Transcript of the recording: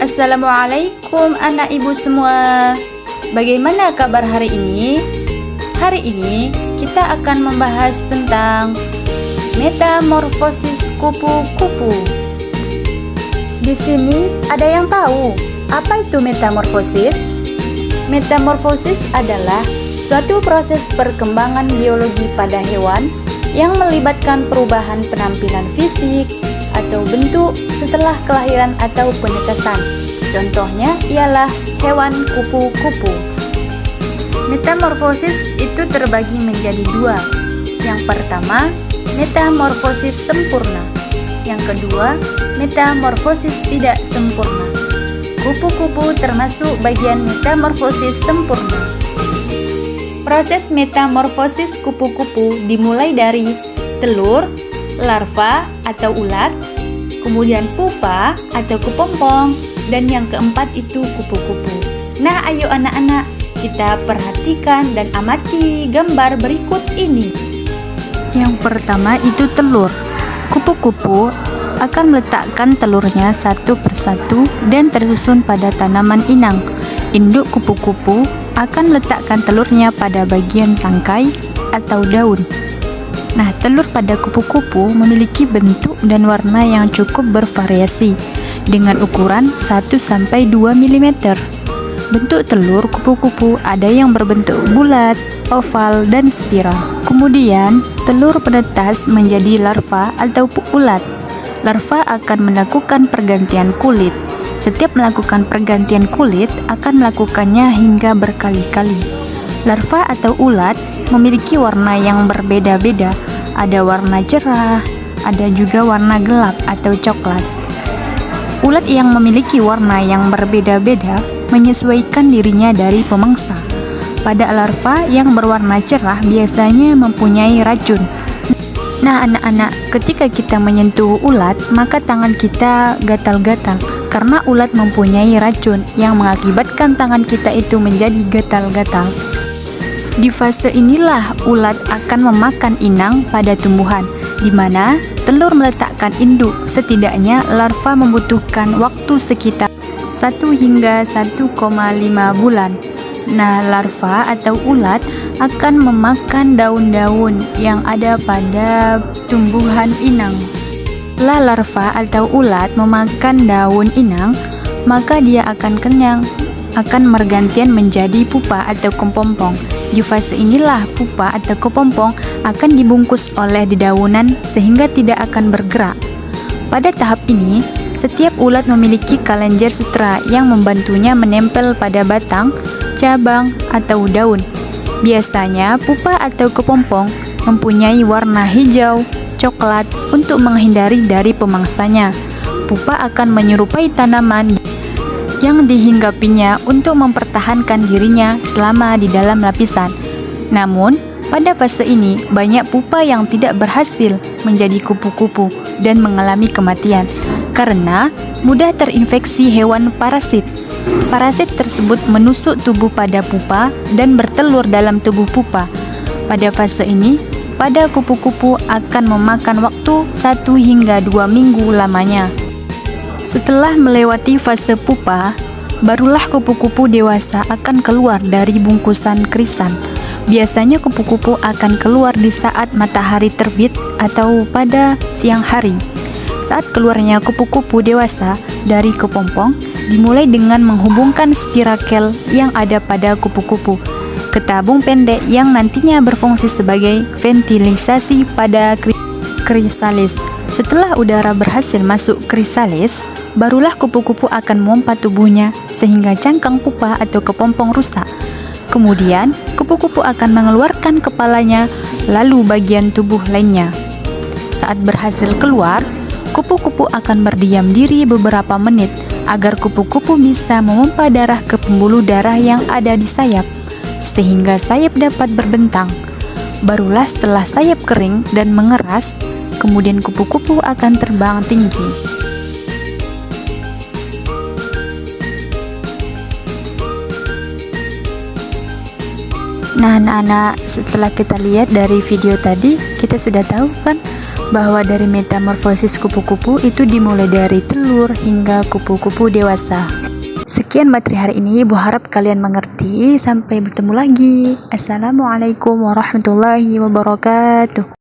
Assalamualaikum anak ibu semua. Bagaimana kabar hari ini? Hari ini kita akan membahas tentang metamorfosis kupu-kupu. Di sini ada yang tahu apa itu metamorfosis? Metamorfosis adalah suatu proses perkembangan biologi pada hewan yang melibatkan perubahan penampilan fisik atau bentuk setelah kelahiran atau penetasan. Contohnya ialah hewan kupu-kupu. Metamorfosis itu terbagi menjadi dua. Yang pertama, metamorfosis sempurna. Yang kedua, metamorfosis tidak sempurna. Kupu-kupu termasuk bagian metamorfosis sempurna. Proses metamorfosis kupu-kupu dimulai dari telur, larva atau ulat, kemudian pupa atau kepompong, dan yang keempat itu kupu-kupu. Nah, ayo anak-anak, kita perhatikan dan amati gambar berikut ini. Yang pertama itu telur. Kupu-kupu akan meletakkan telurnya satu persatu dan tersusun pada tanaman inang. Induk kupu-kupu akan meletakkan telurnya pada bagian tangkai atau daun. Nah, telur pada kupu-kupu memiliki bentuk dan warna yang cukup bervariasi dengan ukuran 1-2 mm. Bentuk telur kupu-kupu ada yang berbentuk bulat, oval, dan spiral. Kemudian, telur menetas menjadi larva atau ulat. Larva akan melakukan pergantian kulit. Setiap melakukan pergantian kulit akan melakukannya hingga berkali-kali. Larva atau ulat memiliki warna yang berbeda-beda. Ada warna cerah, ada juga warna gelap atau coklat. Ulat yang memiliki warna yang berbeda-beda menyesuaikan dirinya dari pemangsa. Pada larva yang berwarna cerah biasanya mempunyai racun. Nah, anak-anak, ketika kita menyentuh ulat, maka tangan kita gatal-gatal karena ulat mempunyai racun yang mengakibatkan tangan kita itu menjadi gatal-gatal. Di fase inilah ulat akan memakan inang pada tumbuhan, di mana telur meletakkan induk. Setidaknya larva membutuhkan waktu sekitar 1 hingga 1,5 bulan. Nah, larva atau ulat akan memakan daun-daun yang ada pada tumbuhan inang. Setelah larva atau ulat memakan daun inang, maka dia akan kenyang, akan bergantian menjadi pupa atau kepompong. Di fase inilah pupa atau kepompong akan dibungkus oleh dedaunan sehingga tidak akan bergerak. Pada tahap ini, setiap ulat memiliki kelenjar sutra yang membantunya menempel pada batang, cabang, atau daun. Biasanya, pupa atau kepompong mempunyai warna hijau, coklat untuk menghindari dari pemangsanya. Pupa akan menyerupai tanaman yang dihinggapinya untuk mempertahankan dirinya selama di dalam lapisan. Namun, pada fase ini banyak pupa yang tidak berhasil menjadi kupu-kupu dan mengalami kematian karena mudah terinfeksi hewan parasit. Parasit tersebut menusuk tubuh pada pupa dan bertelur dalam tubuh pupa. Pada fase ini, pada kupu-kupu akan memakan waktu 1 hingga 2 minggu lamanya. Setelah melewati fase pupa, barulah kupu-kupu dewasa akan keluar dari bungkusan krisan. Biasanya kupu-kupu akan keluar di saat matahari terbit atau pada siang hari. Saat keluarnya kupu-kupu dewasa dari kepompong, dimulai dengan menghubungkan spirakel yang ada pada kupu-kupu ke tabung pendek yang nantinya berfungsi sebagai ventilisasi pada krisalis. Setelah udara berhasil masuk krisalis, barulah kupu-kupu akan memompa tubuhnya sehingga cangkang pupa atau kepompong rusak. Kemudian, kupu-kupu akan mengeluarkan kepalanya, lalu bagian tubuh lainnya. Saat berhasil keluar, kupu-kupu akan berdiam diri beberapa menit agar kupu-kupu bisa memompa darah ke pembuluh darah yang ada di sayap, sehingga sayap dapat berbentang. Barulah setelah sayap kering dan mengeras, kemudian kupu-kupu akan terbang tinggi. Nah, anak-anak, setelah kita lihat dari video tadi, kita sudah tahu kan bahwa dari metamorfosis kupu-kupu itu dimulai dari telur hingga kupu-kupu dewasa. Sekian materi hari ini, Ibu harap kalian mengerti. Sampai bertemu lagi. Assalamualaikum warahmatullahi wabarakatuh.